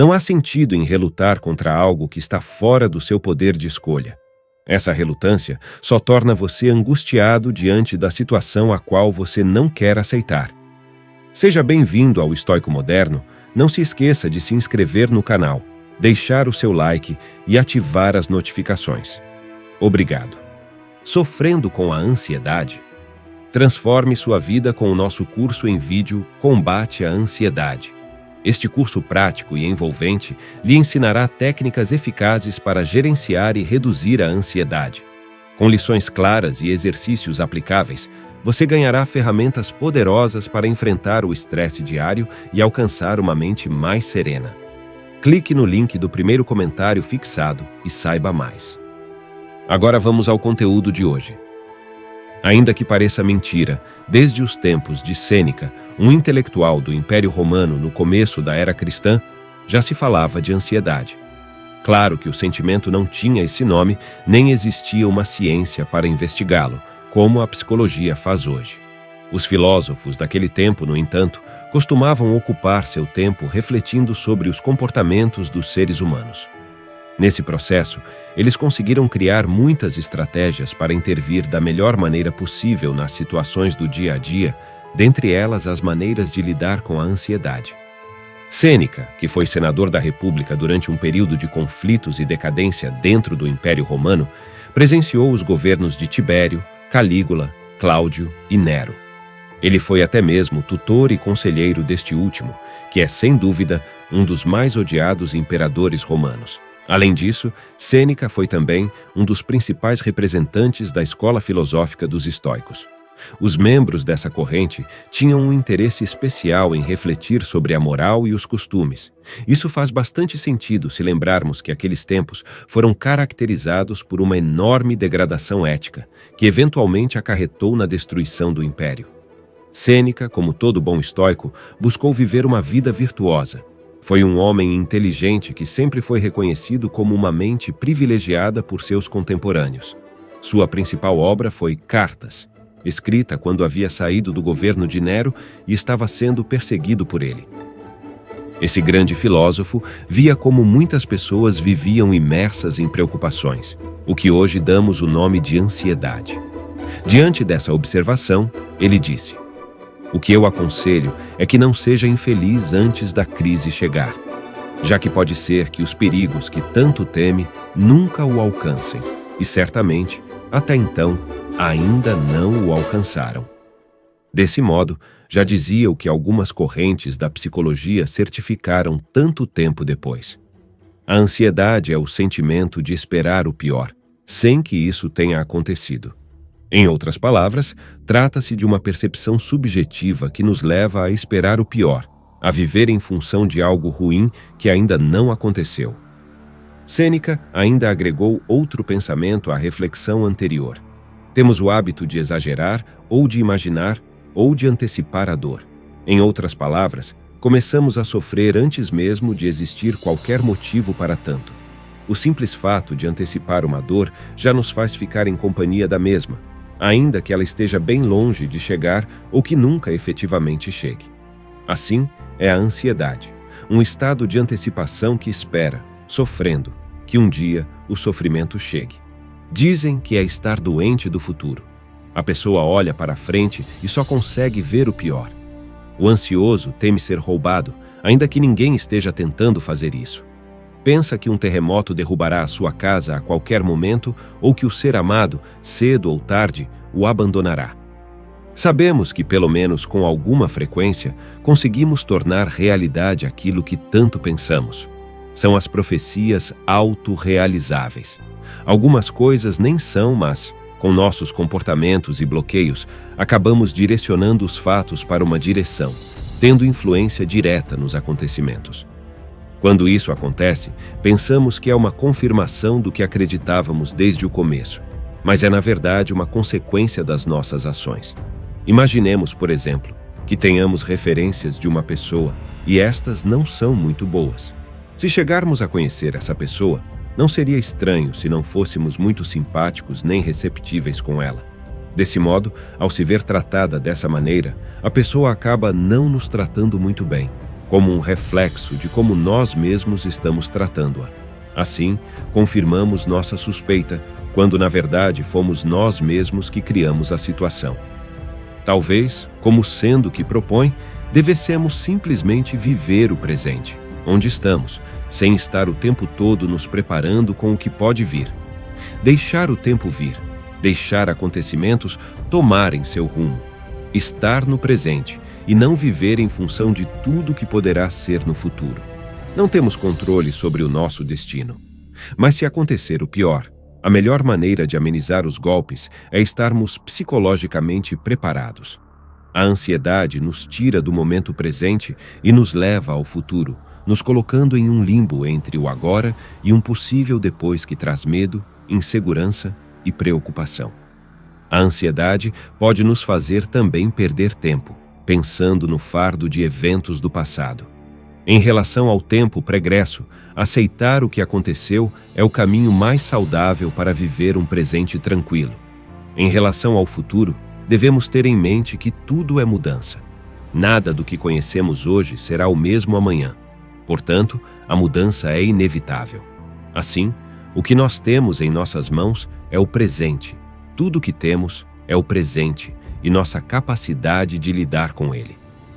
Não há sentido em relutar contra algo que está fora do seu poder de escolha. Essa relutância só torna você angustiado diante da situação a qual você não quer aceitar. Seja bem-vindo ao Estoico Moderno. Não se esqueça de se inscrever no canal, deixar o seu like e ativar as notificações. Obrigado. Sofrendo com a ansiedade? Transforme sua vida com o nosso curso em vídeo Combate à Ansiedade. Este curso prático e envolvente lhe ensinará técnicas eficazes para gerenciar e reduzir a ansiedade. Com lições claras e exercícios aplicáveis, você ganhará ferramentas poderosas para enfrentar o estresse diário e alcançar uma mente mais serena. Clique no link do primeiro comentário fixado e saiba mais. Agora vamos ao conteúdo de hoje. Ainda que pareça mentira, desde os tempos de Sêneca, um intelectual do Império Romano no começo da era cristã, já se falava de ansiedade. Claro que o sentimento não tinha esse nome, nem existia uma ciência para investigá-lo, como a psicologia faz hoje. Os filósofos daquele tempo, no entanto, costumavam ocupar seu tempo refletindo sobre os comportamentos dos seres humanos. Nesse processo, eles conseguiram criar muitas estratégias para intervir da melhor maneira possível nas situações do dia a dia, dentre elas as maneiras de lidar com a ansiedade. Sêneca, que foi senador da República durante um período de conflitos e decadência dentro do Império Romano, presenciou os governos de Tibério, Calígula, Cláudio e Nero. Ele foi até mesmo tutor e conselheiro deste último, que é, sem dúvida, um dos mais odiados imperadores romanos. Além disso, Sêneca foi também um dos principais representantes da escola filosófica dos estoicos. Os membros dessa corrente tinham um interesse especial em refletir sobre a moral e os costumes. Isso faz bastante sentido se lembrarmos que aqueles tempos foram caracterizados por uma enorme degradação ética, que eventualmente acarretou na destruição do império. Sêneca, como todo bom estoico, buscou viver uma vida virtuosa. Foi um homem inteligente que sempre foi reconhecido como uma mente privilegiada por seus contemporâneos. Sua principal obra foi Cartas, escrita quando havia saído do governo de Nero e estava sendo perseguido por ele. Esse grande filósofo via como muitas pessoas viviam imersas em preocupações, o que hoje damos o nome de ansiedade. Diante dessa observação, ele disse: "O que eu aconselho é que não seja infeliz antes da crise chegar, já que pode ser que os perigos que tanto teme nunca o alcancem, e certamente, até então, ainda não o alcançaram." Desse modo, já dizia o que algumas correntes da psicologia certificaram tanto tempo depois. A ansiedade é o sentimento de esperar o pior, sem que isso tenha acontecido. Em outras palavras, trata-se de uma percepção subjetiva que nos leva a esperar o pior, a viver em função de algo ruim que ainda não aconteceu. Sêneca ainda agregou outro pensamento à reflexão anterior. Temos o hábito de exagerar, ou de imaginar, ou de antecipar a dor. Em outras palavras, começamos a sofrer antes mesmo de existir qualquer motivo para tanto. O simples fato de antecipar uma dor já nos faz ficar em companhia da mesma, ainda que ela esteja bem longe de chegar ou que nunca efetivamente chegue. Assim é a ansiedade, um estado de antecipação que espera, sofrendo, que um dia o sofrimento chegue. Dizem que é estar doente do futuro. A pessoa olha para a frente e só consegue ver o pior. O ansioso teme ser roubado, ainda que ninguém esteja tentando fazer isso. Pensa que um terremoto derrubará a sua casa a qualquer momento ou que o ser amado, cedo ou tarde, o abandonará. Sabemos que, pelo menos com alguma frequência, conseguimos tornar realidade aquilo que tanto pensamos. São as profecias autorrealizáveis. Algumas coisas nem são, mas, com nossos comportamentos e bloqueios, acabamos direcionando os fatos para uma direção, tendo influência direta nos acontecimentos. Quando isso acontece, pensamos que é uma confirmação do que acreditávamos desde o começo, mas é na verdade uma consequência das nossas ações. Imaginemos, por exemplo, que tenhamos referências de uma pessoa e estas não são muito boas. Se chegarmos a conhecer essa pessoa, não seria estranho se não fôssemos muito simpáticos nem receptíveis com ela. Desse modo, ao se ver tratada dessa maneira, a pessoa acaba não nos tratando muito bem. como um reflexo de como nós mesmos estamos tratando-a. Assim, confirmamos nossa suspeita, quando na verdade fomos nós mesmos que criamos a situação. Talvez, como sendo o que propõe, devêssemos simplesmente viver o presente, onde estamos, sem estar o tempo todo nos preparando com o que pode vir. Deixar o tempo vir, deixar acontecimentos tomarem seu rumo. Estar no presente e não viver em função de tudo que poderá ser no futuro. Não temos controle sobre o nosso destino. Mas se acontecer o pior, a melhor maneira de amenizar os golpes é estarmos psicologicamente preparados. A ansiedade nos tira do momento presente e nos leva ao futuro, nos colocando em um limbo entre o agora e um possível depois que traz medo, insegurança e preocupação. A ansiedade pode nos fazer também perder tempo, pensando no fardo de eventos do passado. Em relação ao tempo pregresso, aceitar o que aconteceu é o caminho mais saudável para viver um presente tranquilo. Em relação ao futuro, devemos ter em mente que tudo é mudança. Nada do que conhecemos hoje será o mesmo amanhã. Portanto, a mudança é inevitável. Assim, o que nós temos em nossas mãos é o presente. Tudo o que temos é o presente e nossa capacidade de lidar com ele.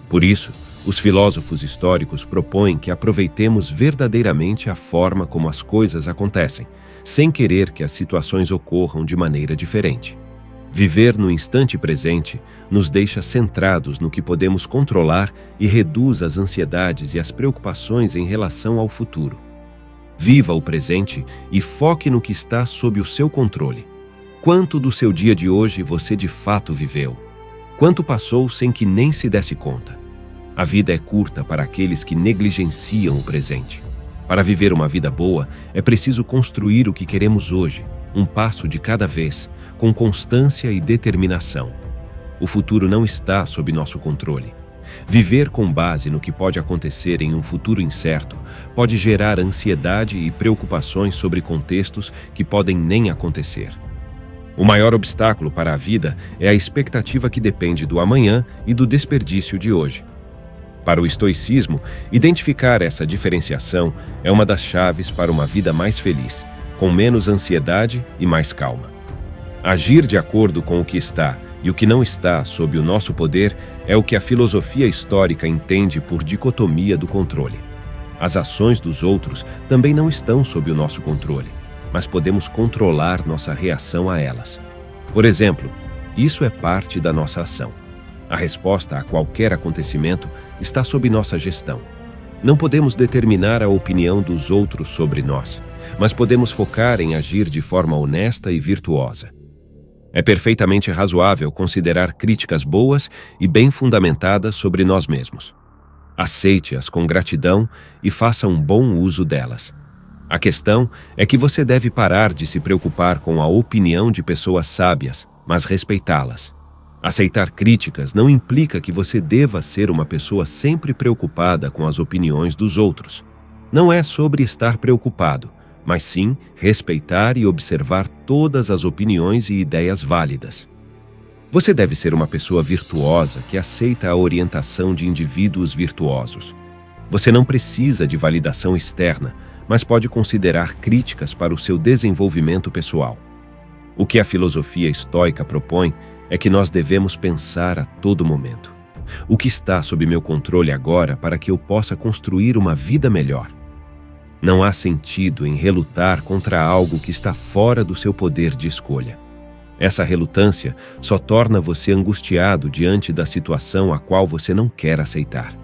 Por isso, os filósofos históricos propõem que aproveitemos verdadeiramente a forma como as coisas acontecem, sem querer que as situações ocorram de maneira diferente. Viver no instante presente nos deixa centrados no que podemos controlar e reduz as ansiedades e as preocupações em relação ao futuro. Viva o presente e foque no que está sob o seu controle. Quanto do seu dia de hoje você de fato viveu? Quanto passou sem que nem se desse conta? A vida é curta para aqueles que negligenciam o presente. Para viver uma vida boa, é preciso construir o que queremos hoje, um passo de cada vez, com constância e determinação. O futuro não está sob nosso controle. Viver com base no que pode acontecer em um futuro incerto pode gerar ansiedade e preocupações sobre contextos que podem nem acontecer. O maior obstáculo para a vida é a expectativa que depende do amanhã e do desperdício de hoje. Para o estoicismo, identificar essa diferenciação é uma das chaves para uma vida mais feliz, com menos ansiedade e mais calma. Agir de acordo com o que está e o que não está sob o nosso poder é o que a filosofia histórica entende por dicotomia do controle. As ações dos outros também não estão sob o nosso controle, mas podemos controlar nossa reação a elas. Por exemplo, isso é parte da nossa ação. A resposta a qualquer acontecimento está sob nossa gestão. Não podemos determinar a opinião dos outros sobre nós, mas podemos focar em agir de forma honesta e virtuosa. É perfeitamente razoável considerar críticas boas e bem fundamentadas sobre nós mesmos. Aceite-as com gratidão e faça um bom uso delas. A questão é que você deve parar de se preocupar com a opinião de pessoas sábias, mas respeitá-las. Aceitar críticas não implica que você deva ser uma pessoa sempre preocupada com as opiniões dos outros. Não é sobre estar preocupado, mas sim respeitar e observar todas as opiniões e ideias válidas. Você deve ser uma pessoa virtuosa que aceita a orientação de indivíduos virtuosos. Você não precisa de validação externa, mas pode considerar críticas para o seu desenvolvimento pessoal. O que a filosofia estoica propõe é que nós devemos pensar a todo momento: o que está sob meu controle agora para que eu possa construir uma vida melhor? Não há sentido em relutar contra algo que está fora do seu poder de escolha. Essa relutância só torna você angustiado diante da situação a qual você não quer aceitar.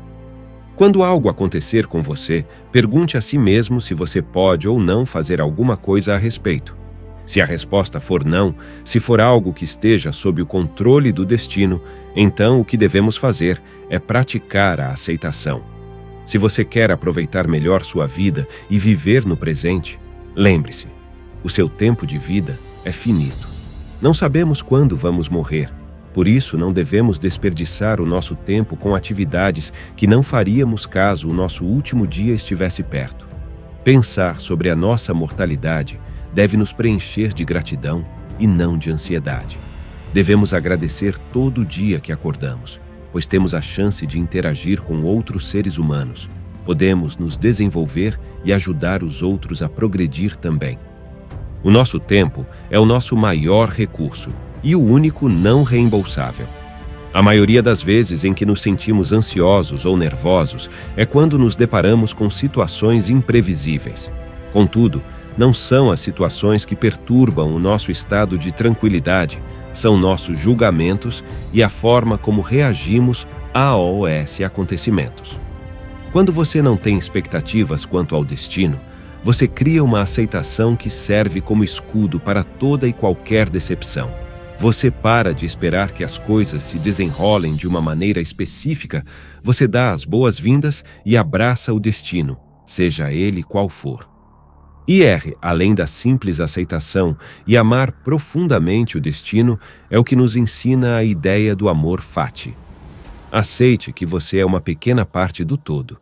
Quando algo acontecer com você, pergunte a si mesmo se você pode ou não fazer alguma coisa a respeito. Se a resposta for não, se for algo que esteja sob o controle do destino, então o que devemos fazer é praticar a aceitação. Se você quer aproveitar melhor sua vida e viver no presente, lembre-se, o seu tempo de vida é finito. Não sabemos quando vamos morrer, por isso não devemos desperdiçar o nosso tempo com atividades que não faríamos caso o nosso último dia estivesse perto. Pensar sobre a nossa mortalidade deve nos preencher de gratidão e não de ansiedade. Devemos agradecer todo dia que acordamos. pois temos a chance de interagir com outros seres humanos. Podemos nos desenvolver e ajudar os outros a progredir também. O nosso tempo é o nosso maior recurso e o único não reembolsável. A maioria das vezes em que nos sentimos ansiosos ou nervosos é quando nos deparamos com situações imprevisíveis. Contudo, não são as situações que perturbam o nosso estado de tranquilidade, são nossos julgamentos e a forma como reagimos a acontecimentos. Quando você não tem expectativas quanto ao destino, você cria uma aceitação que serve como escudo para toda e qualquer decepção. Você para de esperar que as coisas se desenrolem de uma maneira específica, você dá as boas-vindas e abraça o destino, seja ele qual for. Além da simples aceitação e amar profundamente o destino, é o que nos ensina a ideia do amor fati. Aceite que você é uma pequena parte do todo.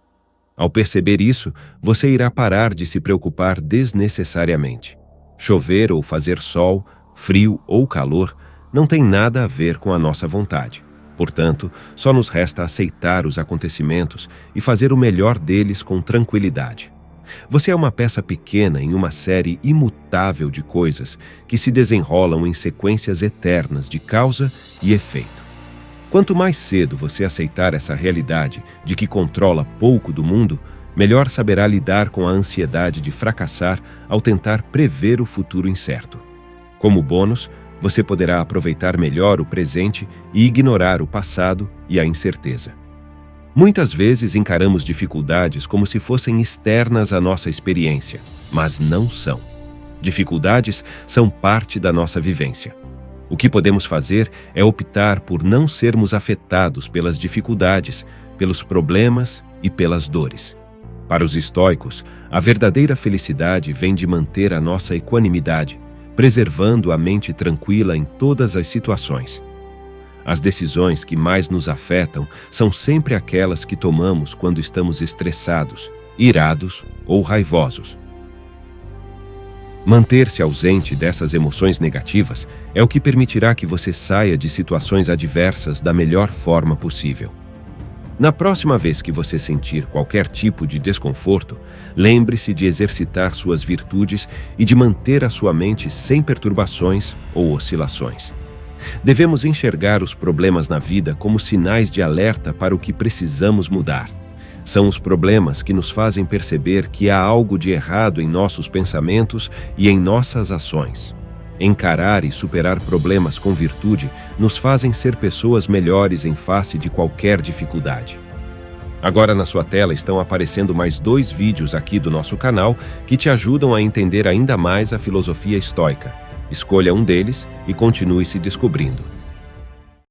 Ao perceber isso, você irá parar de se preocupar desnecessariamente. Chover ou fazer sol, frio ou calor, não tem nada a ver com a nossa vontade. Portanto, só nos resta aceitar os acontecimentos e fazer o melhor deles com tranquilidade. Você é uma peça pequena em uma série imutável de coisas que se desenrolam em sequências eternas de causa e efeito. Quanto mais cedo você aceitar essa realidade de que controla pouco do mundo, melhor saberá lidar com a ansiedade de fracassar ao tentar prever o futuro incerto. Como bônus, você poderá aproveitar melhor o presente e ignorar o passado e a incerteza. Muitas vezes encaramos dificuldades como se fossem externas à nossa experiência, mas não são. Dificuldades são parte da nossa vivência. O que podemos fazer é optar por não sermos afetados pelas dificuldades, pelos problemas e pelas dores. Para os estoicos, a verdadeira felicidade vem de manter a nossa equanimidade, preservando a mente tranquila em todas as situações. As decisões que mais nos afetam são sempre aquelas que tomamos quando estamos estressados, irados ou raivosos. Manter-se ausente dessas emoções negativas é o que permitirá que você saia de situações adversas da melhor forma possível. Na próxima vez que você sentir qualquer tipo de desconforto, lembre-se de exercitar suas virtudes e de manter a sua mente sem perturbações ou oscilações. Devemos enxergar os problemas na vida como sinais de alerta para o que precisamos mudar. São os problemas que nos fazem perceber que há algo de errado em nossos pensamentos e em nossas ações. Encarar e superar problemas com virtude nos fazem ser pessoas melhores em face de qualquer dificuldade. Agora na sua tela estão aparecendo mais 2 vídeos aqui do nosso canal que te ajudam a entender ainda mais a filosofia estoica. Escolha um deles e continue se descobrindo.